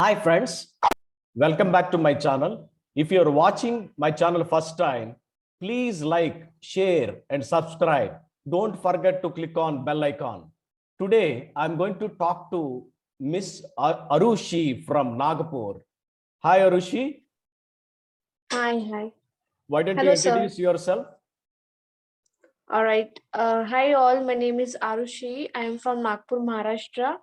Hi friends, welcome back to my channel. If you're watching my channel first time, please like, share and subscribe. Don't forget to click on bell icon. Today, I'm going to talk to Ms. Arushi from Nagapur. Hi Arushi, Hi. why don't you Hello, sir. introduce yourself? All right. Hi, all. My name is Arushi. I am from Nagpur, Maharashtra.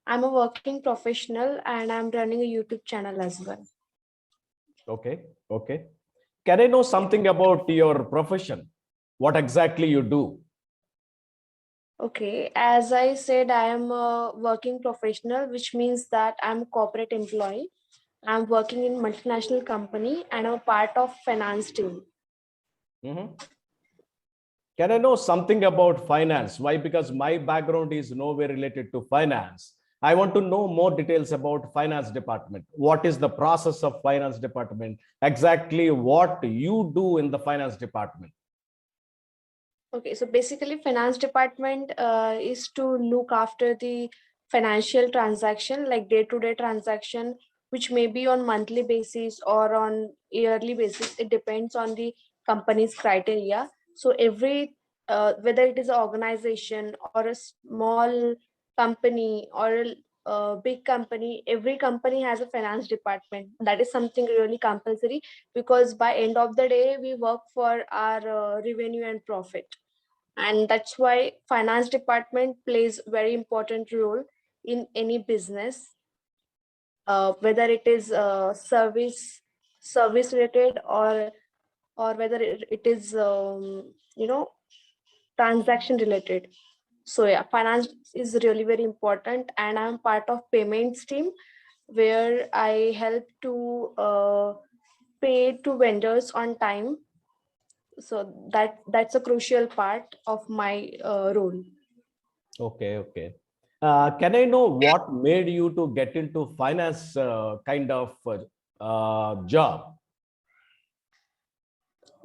I'm a working professional and I'm running a YouTube channel as well. Okay. Can I know Yeah. something about your profession? What exactly you do? Okay. As I said, I am a working professional, which means that I'm a corporate employee. I'm working in multinational company and I'm a part of finance team. Mhm. Can I know something about finance? Why? Because my background is nowhere related to finance. I want to know more details about finance department. What is the process of finance department? Exactly what you do in the finance department. Okay, so basically, finance department is to look after the financial transaction, like day-to-day transaction, which may be on monthly basis or on yearly basis. It depends on the company's criteria. So whether it is an organization or a small company or a big company, every company has a finance department. That is something really compulsory because by end of the day, we work for our revenue and profit, and that's why finance department plays very important role in any business, whether it is service related or whether it is transaction related. So yeah, finance is really very important, and I'm part of payments team where I help to pay to vendors on time. So that's a crucial part of my role. Okay. Can I know what made you to get into finance kind of job?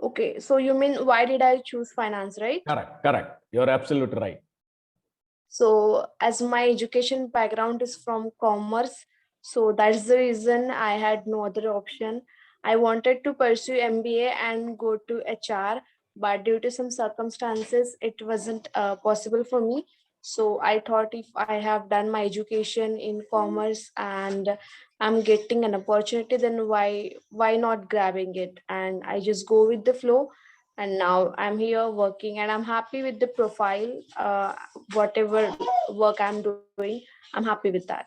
Okay, so you mean why did I choose finance, right? Correct. You're absolutely right. So, as my education background is from commerce, so that's the reason I had no other option. I wanted to pursue MBA and go to HR, but due to some circumstances, it wasn't possible for me. So, I thought if I have done my education in commerce and I'm getting an opportunity, then why not grabbing it? And I just go with the flow, and now I'm here working and I'm happy with the profile. Whatever work I'm doing, I'm happy with that.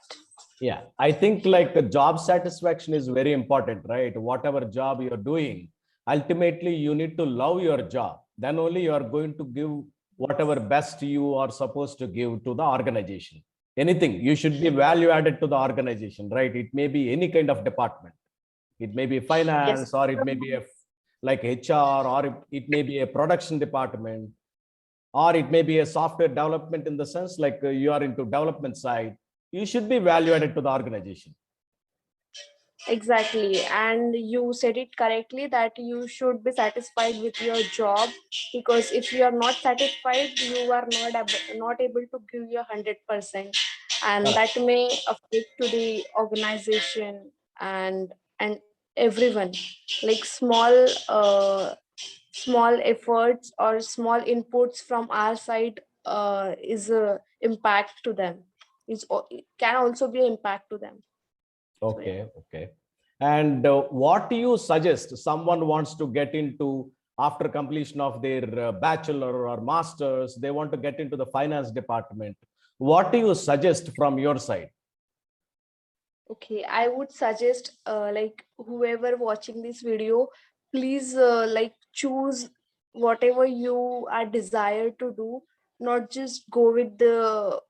Yeah, I think like job satisfaction is very important, right? Whatever job you're doing, ultimately you need to love your job. Then only you are going to give whatever best you are supposed to give to the organization. Anything, you should be value added to the organization, right? It may be any kind of department. It may be Yes. finance, or it may be a like HR, or it may be a production department, or it may be a software development in the sense like you are into development side. You should be value added to the organization. Exactly. And you said it correctly that you should be satisfied with your job, because if you are not satisfied, you are not able to give your 100%. And Correct. that may affect to the organization and everyone. Like small efforts or small inputs from our side is a impact to them. It can also be an impact to them. So yeah. Okay. And what do you suggest someone wants to get into after completion of their bachelor or masters? They want to get into the finance department. What do you suggest from your side? Okay, I would suggest like whoever watching this video, please like choose whatever you are desire to do, not just go with the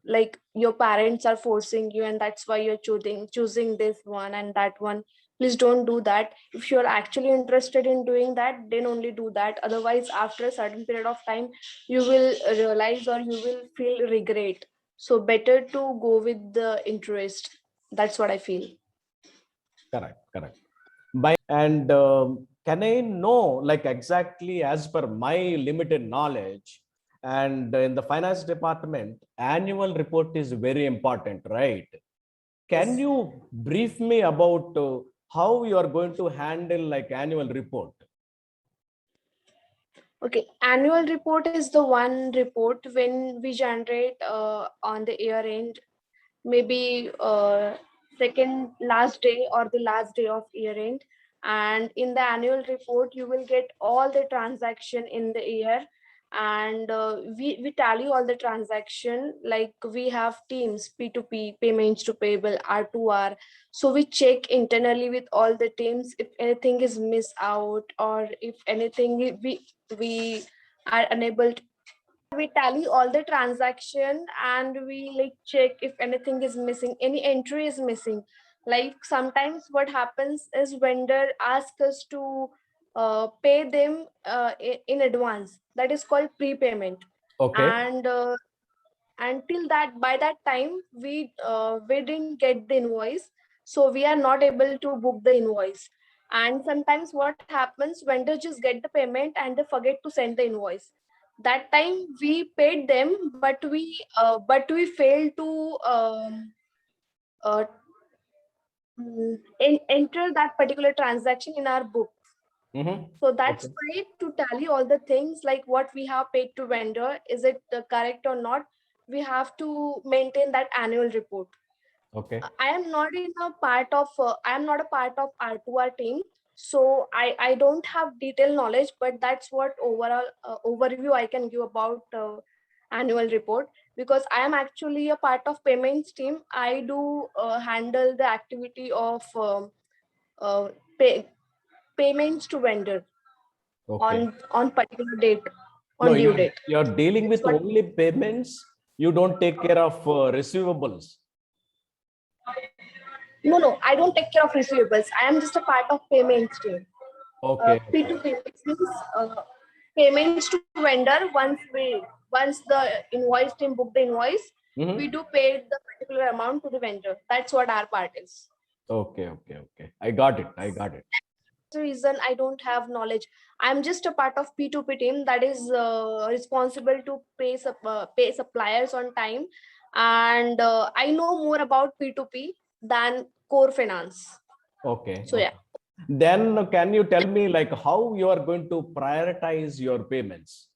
like your parents are forcing you and that's why you're choosing this one and that one. Please don't do that. If you're actually interested in doing that, then only do that. Otherwise, after a certain period of time, you will realize or you will feel regret. So better to go with the interest. That's what I feel. Correct. And can I know, like exactly as per my limited knowledge, and in the finance department, annual report is very important, right? Can you brief me about how you are going to handle like annual report? Okay, annual report is the one report when we generate on the year end, maybe second last day or the last day of year end. And in the annual report you will get all the transaction in the year, and we tally all the transaction. Like we have teams, p2p, payments to payable, r2r. So we check internally with all the teams if anything is missed out, or if anything we are unable to. We tally all the transaction and we like check if anything is missing, any entry is missing. Like sometimes what happens is vendor asks us to pay them in advance, that is called prepayment. Okay. And until that, by that time we didn't get the invoice, so we are not able to book the invoice. And sometimes what happens, vendors just get the payment and they forget to send the invoice. That time we paid them, but we failed to uh, enter that particular transaction in our book. So that's Okay. why, to tally all the things like what we have paid to vendor, is it correct or not, we have to maintain that annual report. Okay. I am not in a part of I am not a part of R2R team, so I don't have detailed knowledge, but that's what overall overview I can give about annual report. Because I am actually a part of payments team, I do handle the activity of uh, pay, payments to vendor Okay. on particular date, No, on due date. you're dealing That's with what. only payments. You don't take care of receivables. No, I don't take care of receivables. I am just a part of payments team. Okay. Okay. P2P, which means payments to vendor. Once the invoice team book the invoice, we Mhm. do pay the particular amount to the vendor. That's what our part is. Okay. Okay. Okay. I got it. I got it. The reason I don't have knowledge, I'm just a part of P2P team that is responsible to pay suppliers on time, and I know more about P2P than core finance. Okay. So yeah. Okay. Then can you tell me like how you are going to prioritize your payments?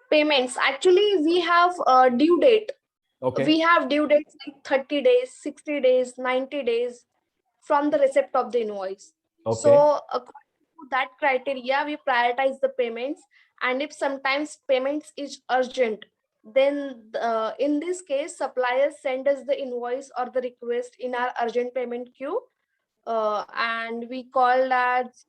Payments, actually we have a due date. We Okay. have due dates like 30 days, 60 days, 90 days from the receipt of the invoice. So Okay. according to that criteria, we prioritize the payments. And if sometimes payments is urgent, then in this case suppliers send us the invoice or the request in our urgent payment queue, and we called as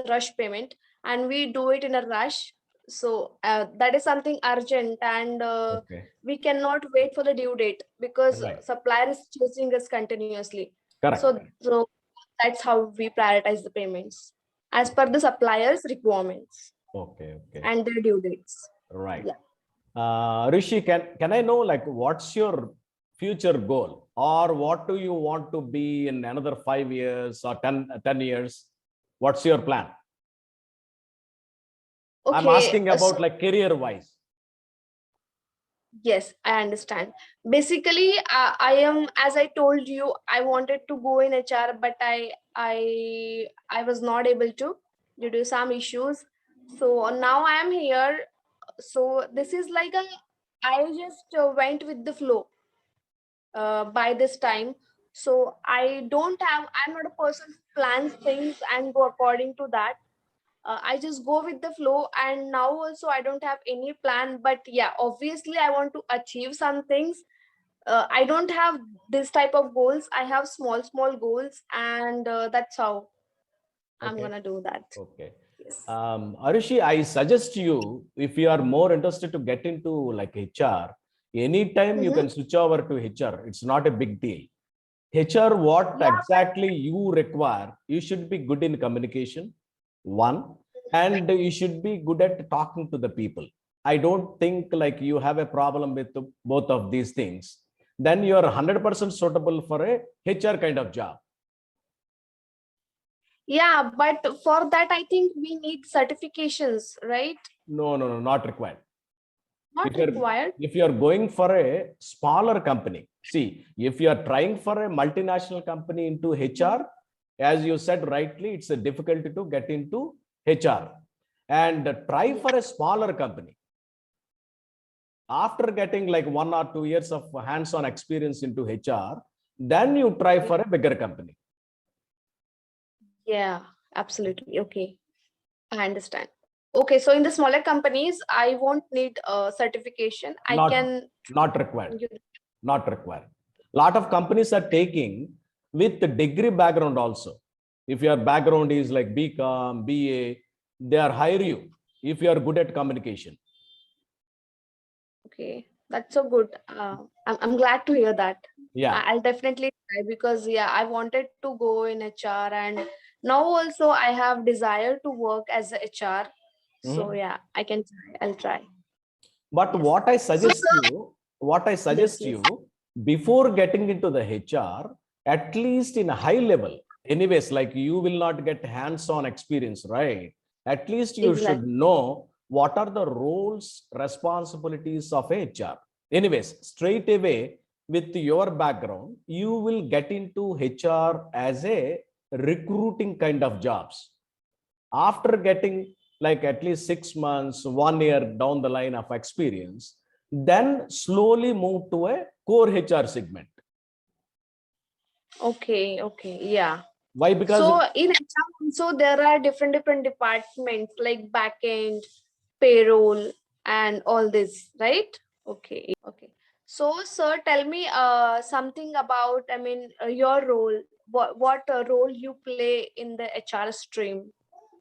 rush payment, and we do it in a rush. So that is something urgent, and Okay. we cannot wait for the due date because Right. supplier is chasing us continuously. Correct. So that's how we prioritize the payments as per the supplier's requirements Okay. Okay. and their due dates. Right. Yeah. Rishi, can I know like what's your future goal, or what do you want to be in another 5 years or 10 years? What's your plan? I'm Okay, asking about like career wise. yes, I understand. Basically, I am, as I told you, I wanted to go in HR, but I was not able to due to some issues. So now I am here. So this is like a, I just went with the flow by this time. So I don't have, I'm not a person who plans things and go according to that. I just go with the flow, and now also I don't have any plan. But yeah, obviously I want to achieve some things. I don't have this type of goals. I have small goals, and that's how I'm Okay. gonna do that. Okay. Yes. Arushi, I suggest you, if you are more interested to get into like HR, anytime you Mm-hmm. can switch over to HR. It's not a big deal. HR, what Yeah, exactly you require, you should be good in communication, one, and you should be good at talking to the people. I don't think like you have a problem with both of these things. Then you are 100% suitable for a HR kind of job. yeah, but for that I think we need certifications, right? No, no, no, not required. Not required. If you're going for a smaller company, see, if you are trying for a multinational company into HR, as you said rightly, it's a difficult to get into HR. And try for a smaller company. After getting like 1 or 2 years of hands-on experience into HR, then you try for a bigger company. Yeah, absolutely. Okay, I understand. Okay, so in the smaller companies, I won't need a certification. I can. Not required. Not required. Lot of companies are taking with the degree background also. If your background is like BCom, BA, they are hire you if you are good at communication. Okay, that's so good. I'm glad to hear that. Yeah. I'll definitely try because yeah, I wanted to go in HR and now also I have desire to work as a HR. So Mhm. yeah, I can try. I'll try. But Yes. So sir, what I yes, suggest yes. you, before getting into the HR, at least in a high level, anyways, like you will not get hands-on experience, right? At least you should Exactly. know what are the roles, responsibilities of HR. Anyways, straight away with your background, you will get into HR as a recruiting kind of jobs. After getting like at least 6 months, 1 year down the line of experience, then slowly move to a core HR segment. Okay, okay, yeah. Why? Because So in HR also there are different departments like backend, payroll, and all this, right? Okay, okay. So sir, tell me something about, I mean, your role. What role you play in the HR stream?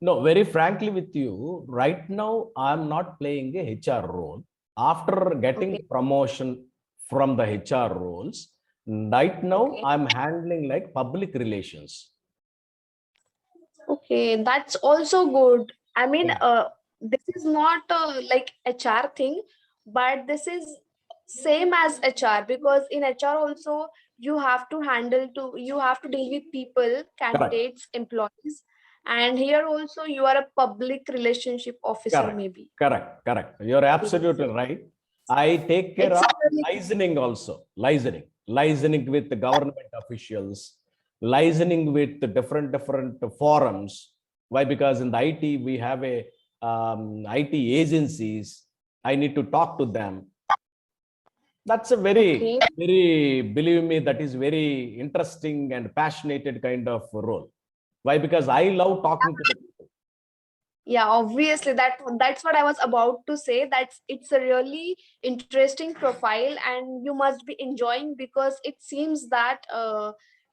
no, very frankly with you, right now I'm not playing a HR role. After Okay, getting promotion from the HR roles, right now okay. I'm handling like public relations. Okay, that's also good. I mean, Yeah, this is not like HR thing, but this is same as HR because in HR also you have to deal with people, correct, candidates, employees, and here also you are a public relationship officer correct, maybe. correct. You're Yes, absolutely yes. right. I take care It's a of really listening also, listening with the government officials, listening with the different forums. Why? Because in the IT we have a IT agencies. I need to talk to them. That's a okay. believe me, that is very interesting and passionate kind of role. Why? Because I love talking to the people. Yeah, obviously that's what I was about to say. That's it's a really interesting profile, and you must be enjoying because it seems that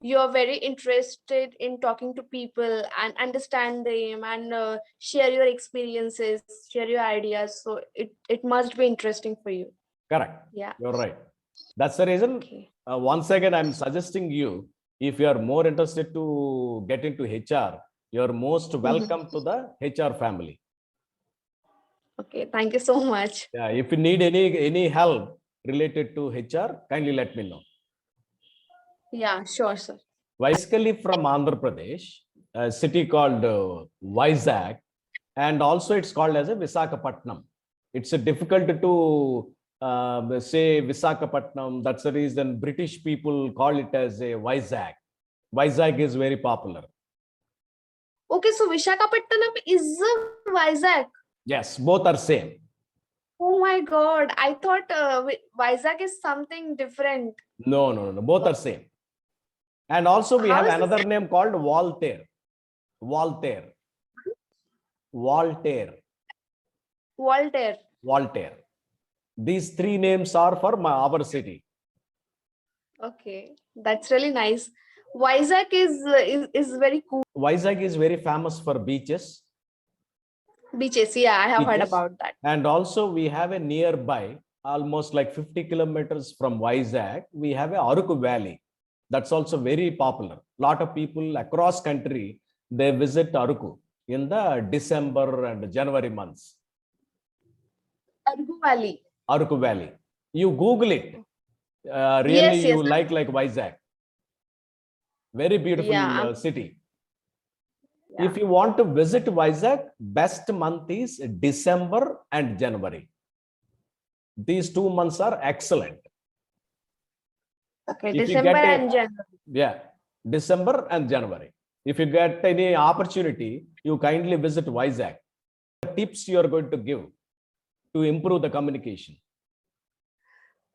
you're very interested in talking to people and understand them and share your experiences, share your ideas. So it must be interesting for you. Correct. Yeah. You're right. That's the reason. Okay. Once again, I'm suggesting you, if you are more interested to get into HR, you're most Mhm. welcome to the HR family. Okay. Thank you so much. Yeah, if you need any help related to HR, kindly let me know. Yeah. Sure, sir. Basically from Andhra Pradesh, a city called Vizag, and also it's called as a Visakhapatnam. It's a difficult to say Visakhapatnam. That's the reason British people call it as a Vizag. Vizag is very popular. Okay. So Vishakhapatnam is a Vizag. Yes, both are same. Oh my God. I thought Vizag is something different. No. Both are same. And also we How have is this? another name called Voltaire. Voltaire. Voltaire. Voltaire. Voltaire. These three names are for our city. Okay. That's really nice. Vizag is very cool. Vizag is very famous for beaches. Beaches. Yeah, I have heard Beaches. about that. And also we have a nearby, almost like 50 kilometers from Vizag, we have a Aruku Valley. That's also very popular. A lot of people across country, they visit Aruku in the December and January months. Argu Valley. Aruku Valley. You Google it. Really, Yes, you yes. like Vizag. Very Yeah. beautiful city. Yeah. If you want to visit Vizag, best month is December and January. these 2 months are excellent. Okay, If you December get a, and January. yeah, December and January. If you get any opportunity, you kindly visit Vizag. Tips you are going to give to improve the communication?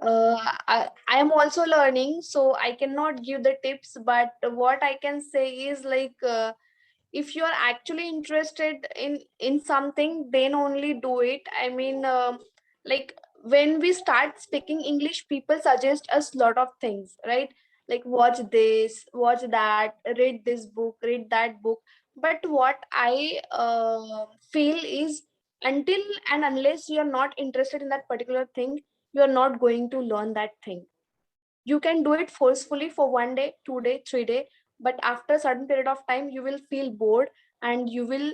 I am also learning, so I cannot give the tips, but what I can say is like, if you are actually interested in something, then only do it. I mean, like when we start speaking English, people suggest us lot of things, right? Like watch this, watch that, read this book, read that book. But what I feel is, until and unless you are not interested in that particular thing, you are not going to learn that thing. You can do it forcefully for 1 day, 2 day, 3 day, but after a certain period of time you will feel bored and you will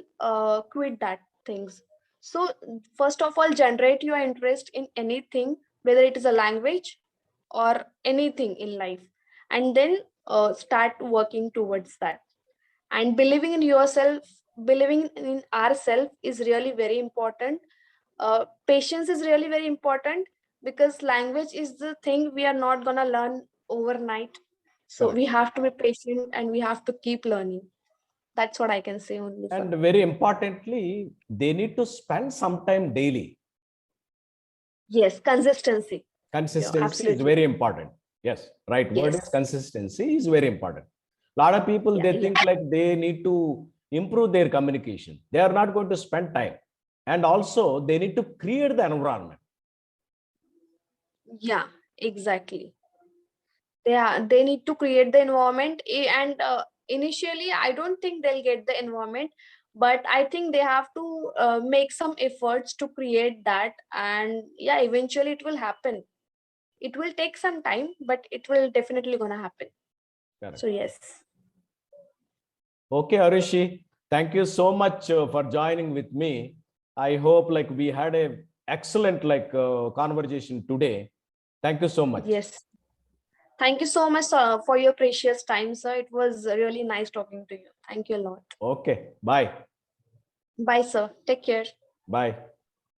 quit that things. So first of all, generate your interest in anything, whether it is a language or anything in life, and then start working towards that. And believing in yourself, believing in ourselves is really very important. Patience is really very important, because language is the thing we are not going to learn overnight. So Correct. we have to be patient and we have to keep learning. That's what I can say only, sir. And very importantly, they need to spend some time daily. Yes, consistency. Yeah, Consistency is absolutely. very important. Yes, right word is Yes. consistency is very important. A lot of people, Yeah, they yeah. think like they need to improve their communication. They are not going to spend time. And also they need to create the environment. Yeah, exactly. They need to create the environment, and initially I don't think they'll get the environment, but I think they have to make some efforts to create that, and yeah, eventually it will happen. It will take some time, but it will definitely gonna happen. So Correct. yes. Okay, Arushi, thank you so much for joining with me. I hope like we had a excellent like conversation today. Thank you so much. Yes, thank you so much for your precious time, sir. It was really nice talking to you. Thank you a lot. Okay, bye. Bye, sir. Take care. Bye.